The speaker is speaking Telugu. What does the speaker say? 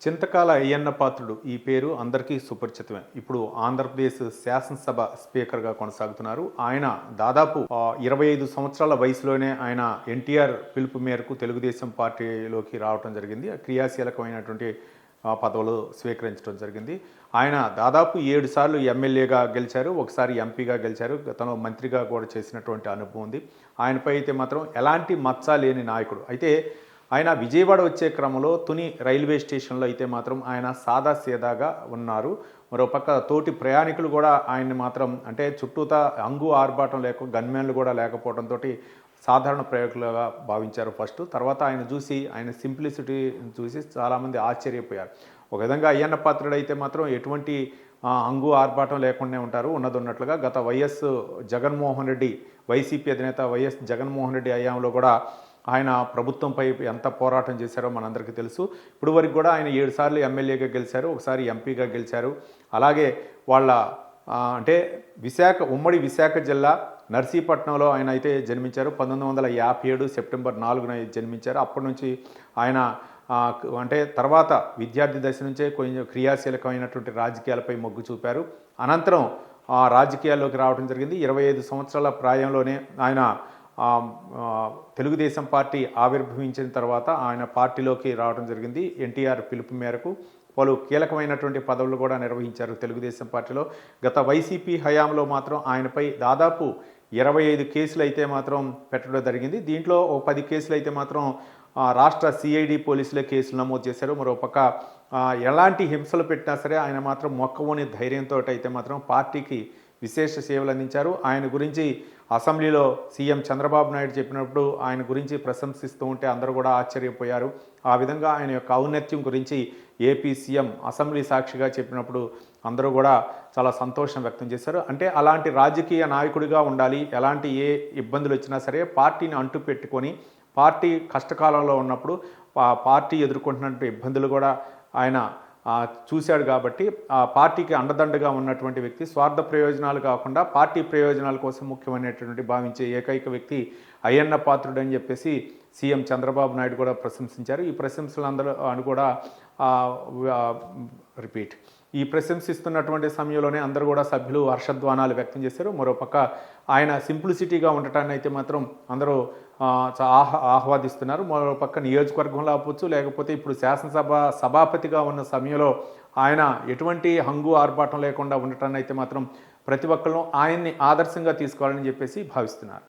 చింతకాల అయ్యన్న పాత్రుడు ఈ పేరు అందరికీ సుపరిచితమే. ఇప్పుడు ఆంధ్రప్రదేశ్ శాసనసభ స్పీకర్గా కొనసాగుతున్నారు. ఆయన దాదాపు 25 సంవత్సరాల వయసులోనే ఆయన ఎన్టీఆర్ పిలుపు మేరకు తెలుగుదేశం పార్టీలోకి రావడం జరిగింది. క్రియాశీలకమైనటువంటి పదవులు స్వీకరించడం జరిగింది. ఆయన దాదాపు 7 సార్లు ఎమ్మెల్యేగా గెలిచారు, ఒకసారి ఎంపీగా గెలిచారు. గతంలో మంత్రిగా కూడా చేసినటువంటి అనుభవం ఉంది. ఆయనపై అయితే మాత్రం ఎలాంటి మచ్చ లేని నాయకుడు. అయితే ఆయన విజయవాడ వచ్చే క్రమంలో తుని రైల్వే స్టేషన్లో అయితే మాత్రం ఆయన సాదాసీదాగా ఉన్నారు. మరోపక్క తోటి ప్రయాణికులు కూడా ఆయన్ని మాత్రం అంటే చుట్టూతా అంగు ఆర్భాటం గన్మెన్లు కూడా లేకపోవడంతో సాధారణ ప్రయోగులుగా భావించారు ఫస్ట్. తర్వాత ఆయన చూసి ఆయన సింప్లిసిటీ చూసి చాలామంది ఆశ్చర్యపోయారు. ఒక విధంగా అయ్యన్న పాత్రుడు అయితే మాత్రం ఎటువంటి అంగు ఆర్భాటం లేకుండా ఉంటారు. ఉన్నట్లుగా గత వైఎస్ జగన్మోహన్ రెడ్డి వైసీపీ అధినేత వైఎస్ జగన్మోహన్ రెడ్డి హయాంలో కూడా ఆయన ప్రభుత్వంపై ఎంత పోరాటం చేశారో మనందరికీ తెలుసు. ఇప్పుడు వరకు కూడా ఆయన 7 సార్లు ఎమ్మెల్యేగా గెలిచారు, ఒకసారి ఎంపీగా గెలిచారు. అలాగే వాళ్ళ అంటే ఉమ్మడి విశాఖ జిల్లా నర్సీపట్నంలో ఆయన అయితే జన్మించారు. 1957 సెప్టెంబర్ 4న జన్మించారు. అప్పటి నుంచి ఆయన అంటే తర్వాత విద్యార్థి దశ నుంచే కొంచెం క్రియాశీలకమైనటువంటి రాజకీయాలపై మొగ్గు చూపారు. అనంతరం రాజకీయాల్లోకి రావడం జరిగింది. 25 సంవత్సరాల ప్రాయంలోనే ఆయన తెలుగుదేశం పార్టీ ఆవిర్భవించిన తర్వాత ఆయన పార్టీలోకి రావడం జరిగింది. ఎన్టీఆర్ పిలుపు మేరకు పలు కీలకమైనటువంటి పదవులు కూడా నిర్వహించారు తెలుగుదేశం పార్టీలో. గత వైసీపీ హయాంలో మాత్రం ఆయనపై దాదాపు 25 కేసులు అయితే మాత్రం పెట్టడం జరిగింది. దీంట్లో ఒక 10 కేసులు అయితే మాత్రం రాష్ట్ర సిఐడి పోలీసులే కేసులు నమోదు చేశారు. మరోపక్క ఎలాంటి హింసలు పెట్టినా సరే ఆయన మాత్రం మొక్కవోని ధైర్యంతో అయితే మాత్రం పార్టీకి విశేష సేవలు అందించారు. ఆయన గురించి అసెంబ్లీలో సీఎం చంద్రబాబు నాయుడు చెప్పినప్పుడు ఆయన గురించి ప్రశంసిస్తూ ఉంటే అందరూ కూడా ఆశ్చర్యపోయారు. ఆ విధంగా ఆయన యొక్క ఔన్నత్యం గురించి ఏపీ సీఎం అసెంబ్లీ సాక్షిగా చెప్పినప్పుడు అందరూ కూడా చాలా సంతోషం వ్యక్తం చేశారు. అంటే అలాంటి రాజకీయ నాయకుడిగా ఉండాలి. ఎలాంటి ఏ ఇబ్బందులు వచ్చినా సరే పార్టీని అంటు పెట్టుకొని పార్టీ కష్టకాలంలో ఉన్నప్పుడు పార్టీ ఎదుర్కొంటున్నటువంటి ఇబ్బందులు కూడా ఆయన చూశాడు. కాబట్టి ఆ పార్టీకి అండదండగా ఉన్నటువంటి వ్యక్తి, స్వార్థ ప్రయోజనాలు కాకుండా పార్టీ ప్రయోజనాల కోసం ముఖ్యమైనటువంటి భావించే ఏకైక వ్యక్తి అయ్యన్న పాత్రుడు అని చెప్పేసి సీఎం చంద్రబాబు నాయుడు కూడా ప్రశంసించారు. ఈ ప్రశంసలందరూ అని కూడా ఈ ప్రశంసిస్తున్నటువంటి సమయంలోనే అందరూ కూడా సభ్యులు హర్షధ్వానాలు వ్యక్తం చేశారు. మరోపక్క ఆయన సింప్లిసిటీగా ఉండటాన్ని అయితే మాత్రం అందరూ ఆహ్వాదిస్తున్నారు. మరోపక్క నియోజకవర్గంలో అవ్వచ్చు, లేకపోతే ఇప్పుడు శాసనసభ సభాపతిగా ఉన్న సమయంలో ఆయన ఎటువంటి హంగు ఆర్భాటం లేకుండా ఉండటాన్ని అయితే మాత్రం ప్రతి ఒక్కరు ఆయన్ని ఆదర్శంగా తీసుకోవాలని చెప్పేసి భావిస్తున్నారు.